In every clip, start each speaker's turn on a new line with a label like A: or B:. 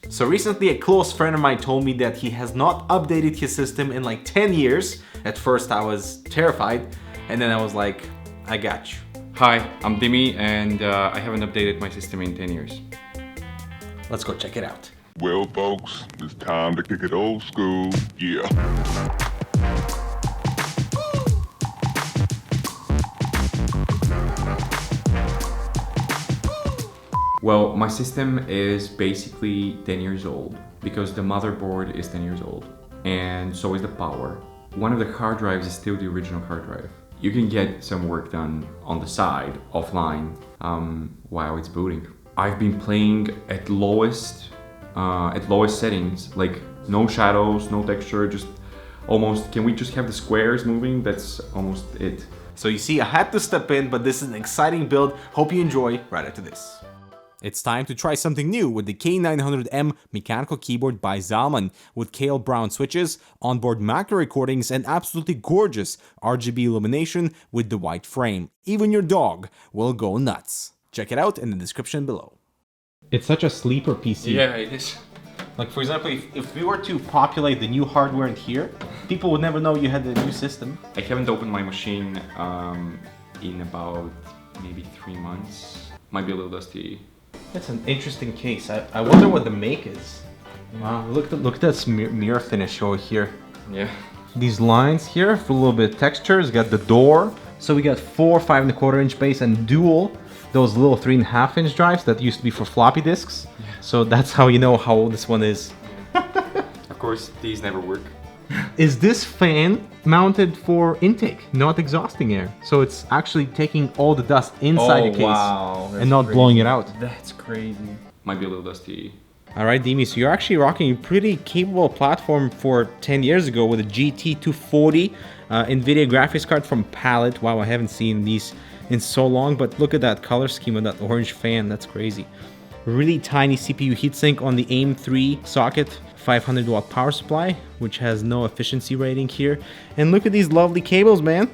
A: So recently a close friend of mine told me that he has not updated his system in like 10 years. At first I was terrified, and then I was like, I got you.
B: Hi, I'm Dimi, and I haven't updated my system in 10 years.
A: Let's go check it out.
C: Well, folks, it's time to kick it old school. Yeah.
B: Well, my system is basically 10 years old because the motherboard is 10 years old, and so is the power. One of the hard drives is still the original hard drive. You can get some work done on the side, offline, while it's booting. I've been playing at lowest settings, like no shadows, no texture, just almost, can we just have the squares moving? That's almost it.
A: So you see, I had to step in, but this is an exciting build. Hope you enjoy right after this. It's time to try something new with the K900M mechanical keyboard by Zalman with kale brown switches, onboard macro recordings, and absolutely gorgeous RGB illumination with the white frame. Even your dog will go nuts. Check it out in the description below. It's such a sleeper PC.
B: Yeah, it is.
A: Like, for example, if we were to populate the new hardware in here, people would never know you had the new system.
B: I haven't opened my machine in about maybe 3 months. Might be a little dusty.
A: That's an interesting case. I wonder what the make is. Wow, look at that mirror finish over here.
B: Yeah.
A: These lines here for a little bit of texture. It's got the door. So we got 4 5.25-inch base and dual those little 3.5-inch drives that used to be for floppy disks. Yeah. So that's how you know how old this one is.
B: Of course, these never work.
A: Is this fan mounted for intake, not exhausting air? So it's actually taking all the dust inside the case and not blowing it out.
D: That's crazy.
B: Might be a little dusty.
A: All right, Dimi, so you're actually rocking a pretty capable platform for 10 years ago with a GT240 NVIDIA graphics card from Palette. Wow, I haven't seen these in so long, but look at that color scheme of that orange fan. That's crazy. Really tiny CPU heatsink on the AM3 socket, 500 watt power supply, which has no efficiency rating here. And look at these lovely cables, man.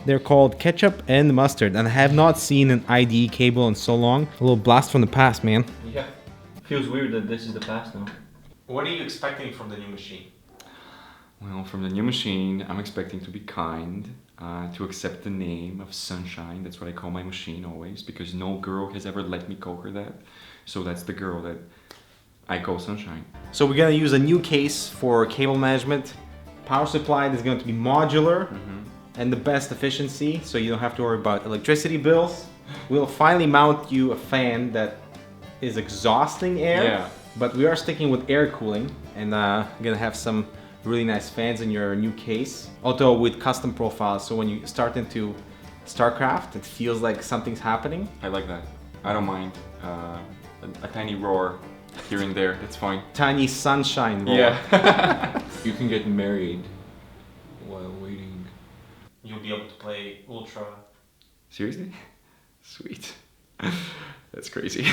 A: They're called ketchup and mustard, and I have not seen an IDE cable in so long. A little blast from the past, man.
D: Yeah. Feels weird that this is the past now.
A: What are you expecting from the new machine?
B: Well, from the new machine, I'm expecting to be kind, to accept the name of Sunshine. That's what I call my machine always, because no girl has ever let me call her that. So that's the girl that I call Sunshine.
A: So we're gonna use a new case for cable management. Power supply is going to be modular and the best efficiency, so you don't have to worry about electricity bills. We'll finally mount you a fan that is exhausting air, but we are sticking with air cooling, and gonna have some really nice fans in your new case. Although with custom profiles, so when you start into StarCraft, it feels like something's happening.
B: I like that. I don't mind a tiny roar here and there. That's fine.
A: Tiny sunshine roar.
B: Yeah. You can get married while waiting.
A: You'll be able to play Ultra.
B: Seriously? Sweet. That's crazy.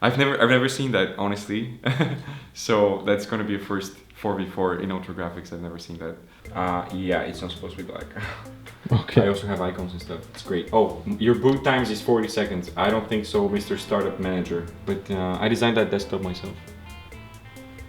B: I've never seen that, honestly. So that's gonna be a first 4v4 in Ultra Graphics. I've never seen that. Yeah, it's not supposed to be black.
A: Okay.
B: I also have icons and stuff. It's great. Oh, your boot times is 40 seconds. I don't think so, Mr. Startup Manager. But I designed that desktop myself.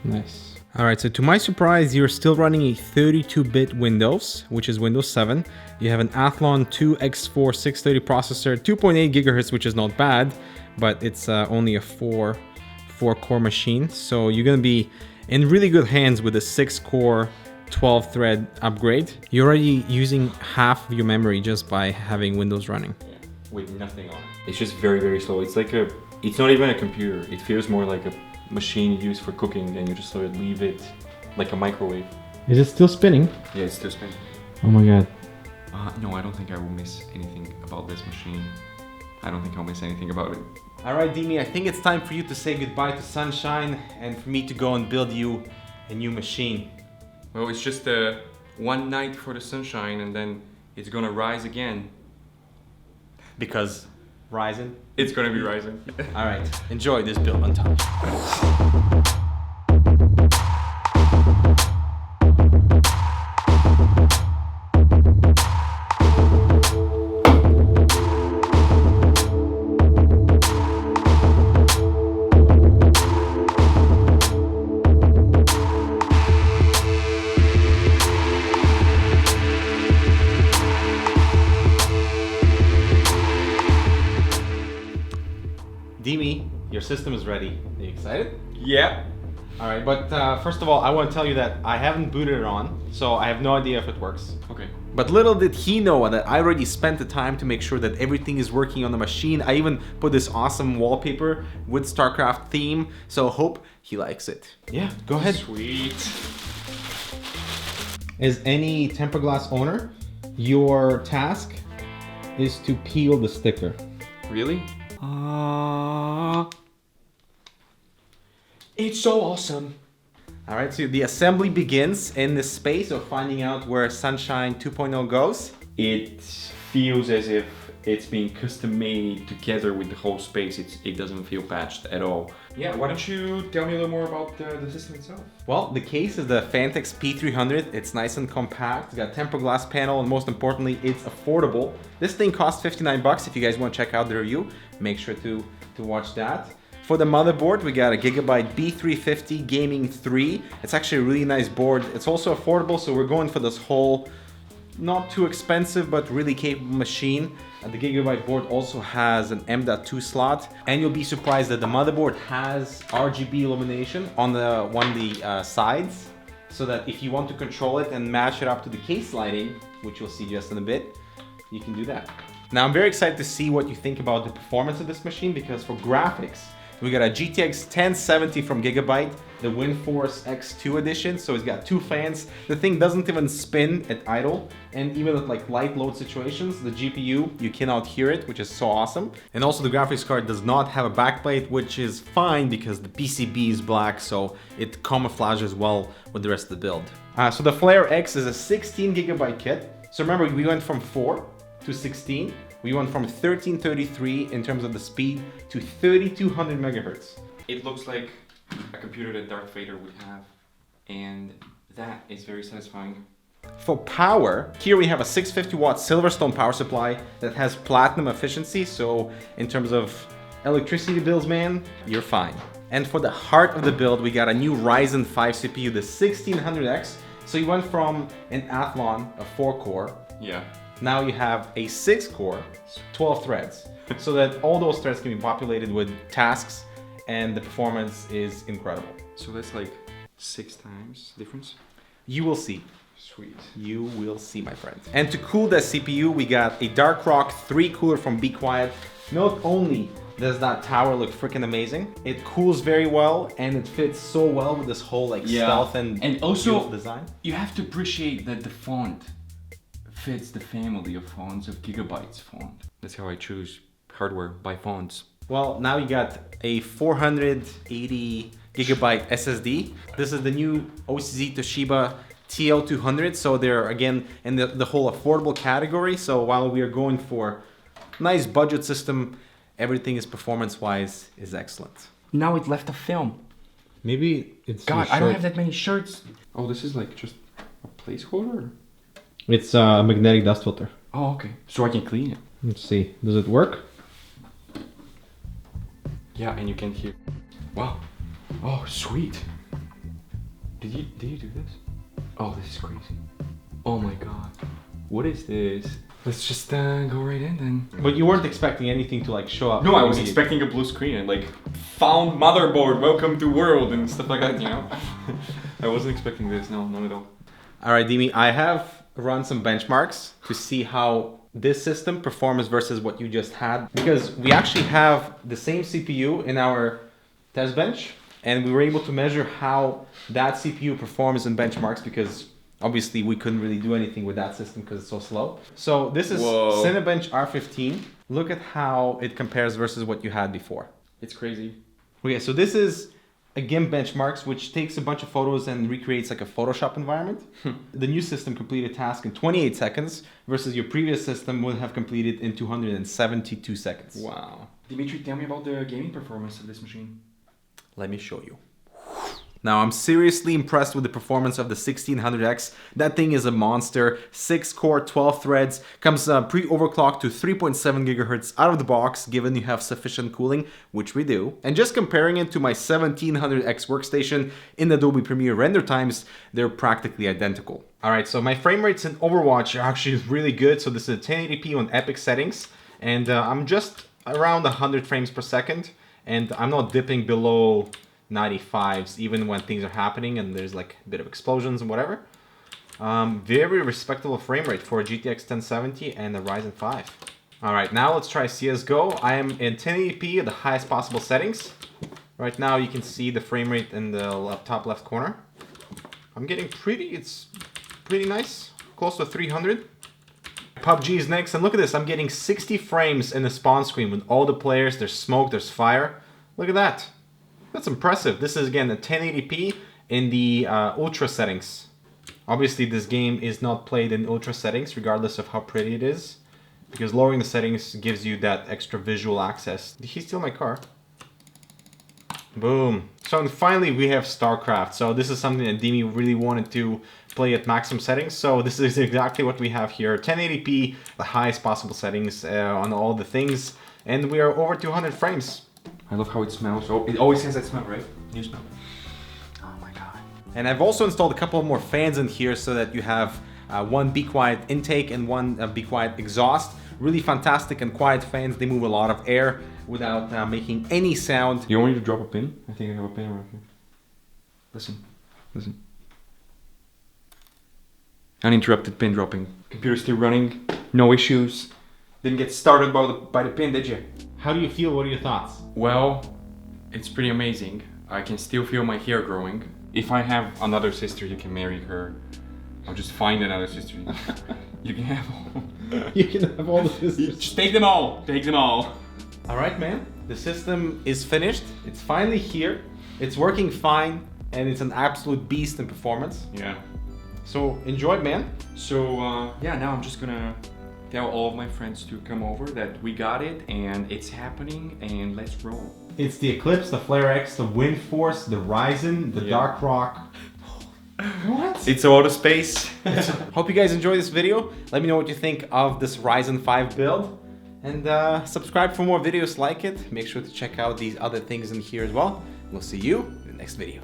A: Nice. All right, so to my surprise, you're still running a 32-bit Windows, which is Windows 7. You have an Athlon 2X4 630 processor, 2.8 gigahertz, which is not bad, but it's only a four-core machine. So you're gonna be in really good hands with a 6-core 12-thread upgrade. You're already using half of your memory just by having Windows running.
B: Yeah, with nothing on it. It's just very, very slow. It's like it's not even a computer. It feels more like a machine you use for cooking, and you just sort of leave it like a microwave.
A: Is it still spinning?
B: Yeah, it's still spinning.
A: Oh my god.
B: No, I don't think I will miss anything about this machine. I don't think I'll miss anything about it.
A: All right, Dimi, I think it's time for you to say goodbye to Sunshine and for me to go and build you a new machine.
B: Well, it's just one night for the sunshine, and then it's gonna rise again.
A: Because Ryzen?
B: It's gonna be rising.
A: All right, enjoy this build montage. system is ready. Are you excited?
B: Yeah.
A: All right, but first of all, I want to tell you that I haven't booted it on, so I have no idea if it works.
B: Okay.
A: But little did he know that I already spent the time to make sure that everything is working on the machine. I even put this awesome wallpaper with StarCraft theme, so hope he likes it. Yeah, go ahead.
B: Sweet.
A: As any tempered glass owner, your task is to peel the sticker.
B: Really? It's so awesome.
A: All right, so the assembly begins in this space of finding out where Sunshine 2.0 goes.
B: It feels as if it's being custom made together with the whole space. It doesn't feel patched at all. Yeah, why don't you tell me a little more about the system itself?
A: Well, the case is the Fantex P300. It's nice and compact. It's got tempered glass panel, and most importantly, it's affordable. This thing costs 59 bucks. If you guys want to check out the review, make sure to watch that. For the motherboard, we got a Gigabyte B350 Gaming 3. It's actually a really nice board. It's also affordable, so we're going for this whole not too expensive but really capable machine. The Gigabyte board also has an M.2 slot, and you'll be surprised that the motherboard has RGB illumination on the sides, so that if you want to control it and match it up to the case lighting, which you'll see just in a bit, you can do that. Now I'm very excited to see what you think about the performance of this machine, because for graphics, we got a GTX 1070 from Gigabyte, the WindForce X2 edition, so it's got 2 fans. The thing doesn't even spin at idle, and even at like light load situations, the GPU, you cannot hear it, which is so awesome. And also the graphics card does not have a backplate, which is fine because the PCB is black, so it camouflages well with the rest of the build. So the Flare X is a 16 gigabyte kit. So remember, we went from 4 to 16. We went from 1333 in terms of the speed to 3200 megahertz.
B: It looks like a computer that Darth Vader would have, and that is very satisfying.
A: For power, here we have a 650 watt Silverstone power supply that has platinum efficiency, so in terms of electricity bills, man, you're fine. And for the heart of the build, we got a new Ryzen 5 CPU, the 1600X. So you went from an Athlon, a 4-core.
B: Yeah.
A: Now you have a 6-core, 12 threads, so that all those threads can be populated with tasks, and the performance is incredible.
B: So that's like 6 times difference?
A: You will see.
B: Sweet.
A: You will see, my friend. And to cool that CPU, we got a Dark Rock 3 cooler from Be Quiet. Not only does that tower look freaking amazing, it cools very well, and it fits so well with this whole like stealth and
B: also
A: design.
B: You have to appreciate that the font fits the family of fonts of Gigabyte's font. That's how I choose hardware, by fonts.
A: Well, now you got a 480 gigabyte SSD. This is the new OCZ Toshiba TL200, so they're again in the whole affordable category. So while we are going for nice budget system, everything is performance-wise is excellent.
B: Now it left a film.
A: Maybe it's
B: God, I don't have that many shirts. Oh, this is like just a placeholder?
A: It's a magnetic dust filter.
B: Oh, okay. So I can clean it.
A: Let's see. Does it work?
B: Yeah, and you can hear. Wow. Oh, sweet. Did you do this? Oh, this is crazy. Oh my god. What is this? Let's just go right in then.
A: But you weren't expecting anything to like show up.
B: No, I was expecting a blue screen and like found motherboard, welcome to world and stuff like that, you know? I wasn't expecting this, no, not at all.
A: All right, Dimi, I have run some benchmarks to see how this system performs versus what you just had, because we actually have the same CPU in our test bench, and we were able to measure how that CPU performs in benchmarks, because obviously we couldn't really do anything with that system because it's so slow. So this is Cinebench R15. Look at how it compares versus what you had before.
B: It's crazy.
A: Okay, so this is a GIMP benchmarks, which takes a bunch of photos and recreates like a Photoshop environment. The new system completed a task in 28 seconds versus your previous system would have completed in 272 seconds.
B: Wow. Dimitri, tell me about the gaming performance of this machine.
A: Let me show you. Now, I'm seriously impressed with the performance of the 1600X. That thing is a monster. 6-core, 12 threads, comes pre-overclocked to 3.7 gigahertz out of the box, given you have sufficient cooling, which we do. And just comparing it to my 1700X workstation in Adobe Premiere render times, they're practically identical. All right, so my frame rates in Overwatch are actually really good. So this is 1080p on epic settings, and I'm just around 100 frames per second. and I'm not dipping below 95s even when things are happening and there's like a bit of explosions and whatever. Very respectable frame rate for a GTX 1070 and a Ryzen 5. Alright, now let's try CSGO. I am in 1080p at the highest possible settings. Right now you can see the frame rate in the top left corner. I'm getting it's pretty nice, close to 300. PUBG is next, and look at this, I'm getting 60 frames in the spawn screen with all the players, there's smoke, there's fire. Look at that. That's impressive. This is again the 1080p in the ultra settings. Obviously this game is not played in ultra settings regardless of how pretty it is, because lowering the settings gives you that extra visual access. Did he steal my car? Boom. So and finally we have StarCraft. So this is something that Dimi really wanted to play at maximum settings. So this is exactly what we have here. 1080p, the highest possible settings on all the things. And we are over 200 frames.
B: I love how it smells. Oh, it always has that smell, right? New smell. Oh my god.
A: And I've also installed a couple more fans in here so that you have one Be Quiet intake and one Be Quiet exhaust. Really fantastic and quiet fans. They move a lot of air without making any sound.
B: You want me to drop a pin? I think I have a pin around here. Listen, listen. Uninterrupted pin dropping. Computer still running, no issues. Didn't get started by the pin, did you?
A: How do you feel? What are your thoughts?
B: Well, it's pretty amazing. I can still feel my hair growing. If I have another sister, you can marry her. I'll just find another sister. You can have all.
A: You can have all the sisters.
B: Just take them all. Take them all.
A: All right, man. The system is finished. It's finally here. It's working fine, and it's an absolute beast in performance.
B: Yeah.
A: So enjoy it, man.
B: So yeah, now I'm just gonna tell all of my friends to come over that we got it and it's happening and let's roll.
A: It's the Eclipse, the Flare X, the Wind Force, the Ryzen, the Dark Rock. What?
B: It's auto space.
A: Hope you guys enjoy this video. Let me know what you think of this Ryzen 5 build. And subscribe for more videos like it. Make sure to check out these other things in here as well. We'll see you in the next video.